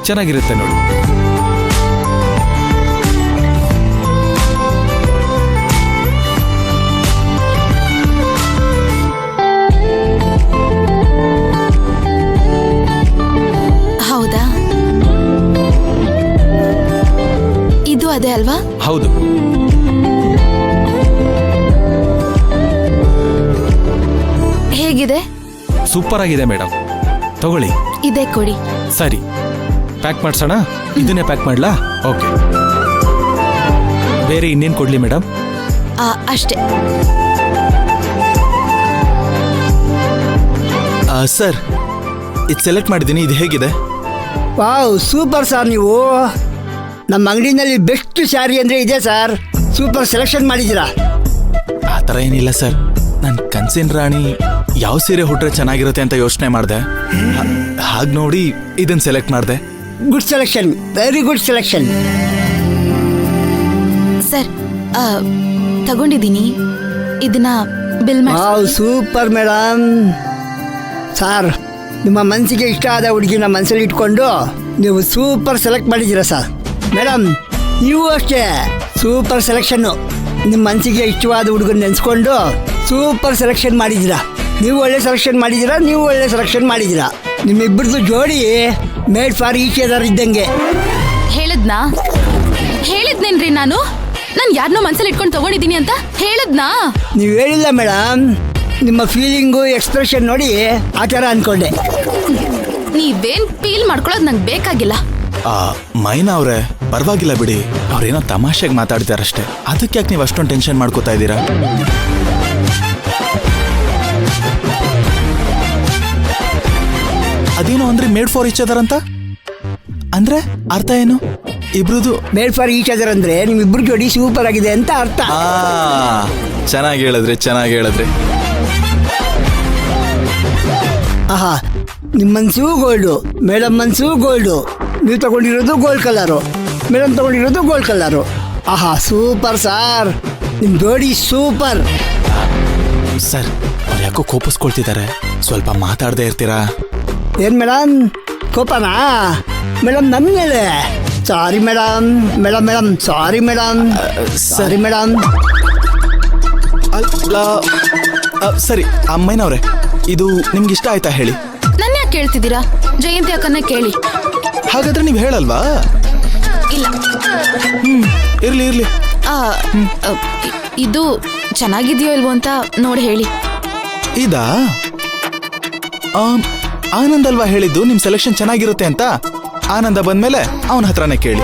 ಚೆನ್ನಾಗಿರುತ್ತೆ ನೋಡಿ. ಹೌದಾ? ಇದು ಅದೇ ಅಲ್ವಾ? ಹೌದು. ಹೇಗಿದೆ? ಸೂಪರ್ ಆಗಿದೆ ಮೇಡಮ್, ತಗೊಳ್ಳಿ. ಇದೇ ಕೊಡಿ. ಸರಿ, ಪ್ಯಾಕ್ ಮಾಡ್ಸೋಣ. ಇದನ್ನೇ ಪ್ಯಾಕ್ ಮಾಡ್ಲಾ? ಓಕೆ. ಬೇರೆ ಇನ್ನೇನು ಕೊಡ್ಲಿ ಮೇಡಮ್? ಅಷ್ಟೇ. ಸರ್, ಇದು ಸೆಲೆಕ್ಟ್ ಮಾಡಿದ್ದೀನಿ. ಇದು ಹೇಗಿದೆ? Wow, super sir. ನೀವು ನಮ್ಮ ಅಂಗಡಿನಲ್ಲಿ ಬೆಸ್ಟ್ ಸ್ಯಾರಿ ಅಂದರೆ ಇದೆ ಸರ್. ಸೂಪರ್ ಸೆಲೆಕ್ಷನ್ ಮಾಡಿದ್ದೀರಾ. ಆ ಥರ ಏನಿಲ್ಲ ಸರ್, ನನ್ನ ಕನ್ಸಿನ ರಾಣಿ ಯಾವ ಸೀರೆ ಹುಟ್ರೆ ಚೆನ್ನಾಗಿರುತ್ತೆ ಅಂತ ಯೋಚನೆ ಮಾಡಿದೆ. ಹಾಗೆ ನೋಡಿ ಇದನ್ನು ಸೆಲೆಕ್ಟ್ ಮಾಡಿದೆ. Good selection, very good selection. Sir, ತಗೊಂಡಿದ್ದೀನಿ. ಇದನ್ನ ಬಿಲ್ ಮಾಡಿ. Wow, super madam. ಸರ್, ನಿಮ್ಮ ಮನಸ್ಸಿಗೆ ಇಷ್ಟ ಆದ ಹುಡುಗಿನ ಮನಸ್ಸಲ್ಲಿ ಇಟ್ಕೊಂಡು ನೀವು ಸೂಪರ್ ಸೆಲೆಕ್ಟ್ ಮಾಡಿದ್ದೀರಾ ಸರ್. ಮೇಡಮ್, ನೀವು ಅಷ್ಟೇ ಸೂಪರ್ ಸೆಲೆಕ್ಷನ್ನು. ನಿಮ್ಮ ಮನಸ್ಸಿಗೆ ಇಷ್ಟವಾದ ಹುಡುಗನ ನೆನೆಸ್ಕೊಂಡು ಸೂಪರ್ ಸೆಲೆಕ್ಷನ್ ಮಾಡಿದ್ದೀರಾ. ನೀವು ಒಳ್ಳೆ ಸೆಲೆಕ್ಷನ್ ಮಾಡಿದ್ದೀರಾ. ನೀವು ಒಳ್ಳೆ ಸೆಲೆಕ್ಷನ್ ಮಾಡಿದ್ದೀರಾ. ನಿಮ್ಮಿಬ್ಬರದು ಜೋಡಿ ಮೇಡ್ ಫಾರ್ ಈಚ್ ಅದರ್ ಇದ್ದಂಗೆ. ಹೇಳಿದ್ನೇನ್ರಿ ನಾನು ಯಾರನ್ನೋ ಮನಸ್ಸಲ್ಲಿ ಇಟ್ಕೊಂಡು ತಗೊಂಡಿದ್ದೀನಿ ಅಂತ ಹೇಳಿದ್ನಾ? ನೀವು ಹೇಳಿಲ್ಲ ಮೇಡಮ್. ನಿಮ್ಮ ಫೀಲಿಂಗು ಎಕ್ಸ್ಪ್ರೆಷನ್ ನೋಡಿ ಆ ಥರ ಅನ್ಕೊಂಡೆ. ನೀವೇನ್ ಫೀಲ್ ಮಾಡ್ಕೊಳ್ಳೋದು ನಂಗೆ ಬೇಕಾಗಿಲ್ಲ. ಮೈನಾ ಅವರೇ, ಪರವಾಗಿಲ್ಲ ಬಿಡಿ. ಅವ್ರೇನೋ ತಮಾಷೆಗೆ ಮಾತಾಡ್ತಾರಷ್ಟೇ. ಅದಕ್ಕೆ ಯಾಕೆ ನೀವು ಅಷ್ಟೊಂದು ಟೆನ್ಷನ್ ಮಾಡ್ಕೋತಾ ಇದ್ದೀರಾ? ಅದೇನೋ ಅಂದ್ರೆ ಮೇಡ್ ಫಾರ್ ಈಚ್ ಅದರ್ ಅಂತ ಅಂದ್ರೆ ಅರ್ಥ ಏನು? ಇಬ್ರದು ಮೇಡ್ ಫಾರ್ ಈಚ್ ಅದರ್ ಅಂದ್ರೆ ನಿಮ್ಮಿಬ್ರು ಜೋಡಿ ಸೂಪರ್ ಆಗಿದೆ ಅಂತ ಅರ್ಥ. ಚೆನ್ನಾಗಿ ಹೇಳಿದ್ರಿ. ಆಹಾ, ನಿಮ್ಮ ಮನ್ಸು ಗೋಲ್ಡು, ಮೇಡಮ್ ಮನ್ಸು ಗೋಲ್ಡು. ನೀವು ತಗೊಂಡಿರೋದು ಗೋಲ್ಡ್ ಕಲರು, ಮೇಡಮ್ ತಗೊಂಡಿರೋದು ಗೋಲ್ಡ್ ಕಲರು. ಆಹಾ, ಸೂಪರ್ ಸರ್. ನಿಮ್ಮ ಜೋಡಿ ಸೂಪರ್. ಸರ್, ಅವ್ರು ಯಾಕೋ ಕೋಪಿಸ್ಕೊಳ್ತಿದ್ದಾರೆ. ಸ್ವಲ್ಪ ಮಾತಾಡದೆ ಇರ್ತೀರಾ? ಏನು ಮೇಡಮ್, ಕೋಪನಾ? ಮೇಡಮ್ ನನ್ನ ಮೇಲೆ sorry madam. Madam sorry madam. Sorry madam. ಸರಿ, ಅಮ್ಮಯ್ಯನವ್ರೆ, ಇದು ನಿಮ್ಗೆ ಇಷ್ಟ ಆಯ್ತಾ ಹೇಳಿ? ನನ್ನ ಯಾಕೆ ಕೇಳ್ತಿದ್ದೀರಾ? ಜಯಂತಿ ಅಕ್ಕನ್ನೇ ಕೇಳಿ. ಹಾಗಾದ್ರೆ ನೀವು ಹೇಳಲ್ವಾ? ಇಲ್ಲ. ಇರ್ಲಿ. ಇದು ಚೆನ್ನಾಗಿದೆಯೋ ಇಲ್ವೋ ಅಂತ ನೋಡಿ ಹೇಳಿ. ಇದಾ? ಆನಂದ್ ಅಲ್ವಾ ಹೇಳಿದ್ದು ನಿಮ್ ಸೆಲೆಕ್ಷನ್ ಚೆನ್ನಾಗಿರುತ್ತೆ ಅಂತ? ಆನಂದ ಬಂದ್ಮೇಲೆ ಅವನ ಹತ್ರನೇ ಕೇಳಿ.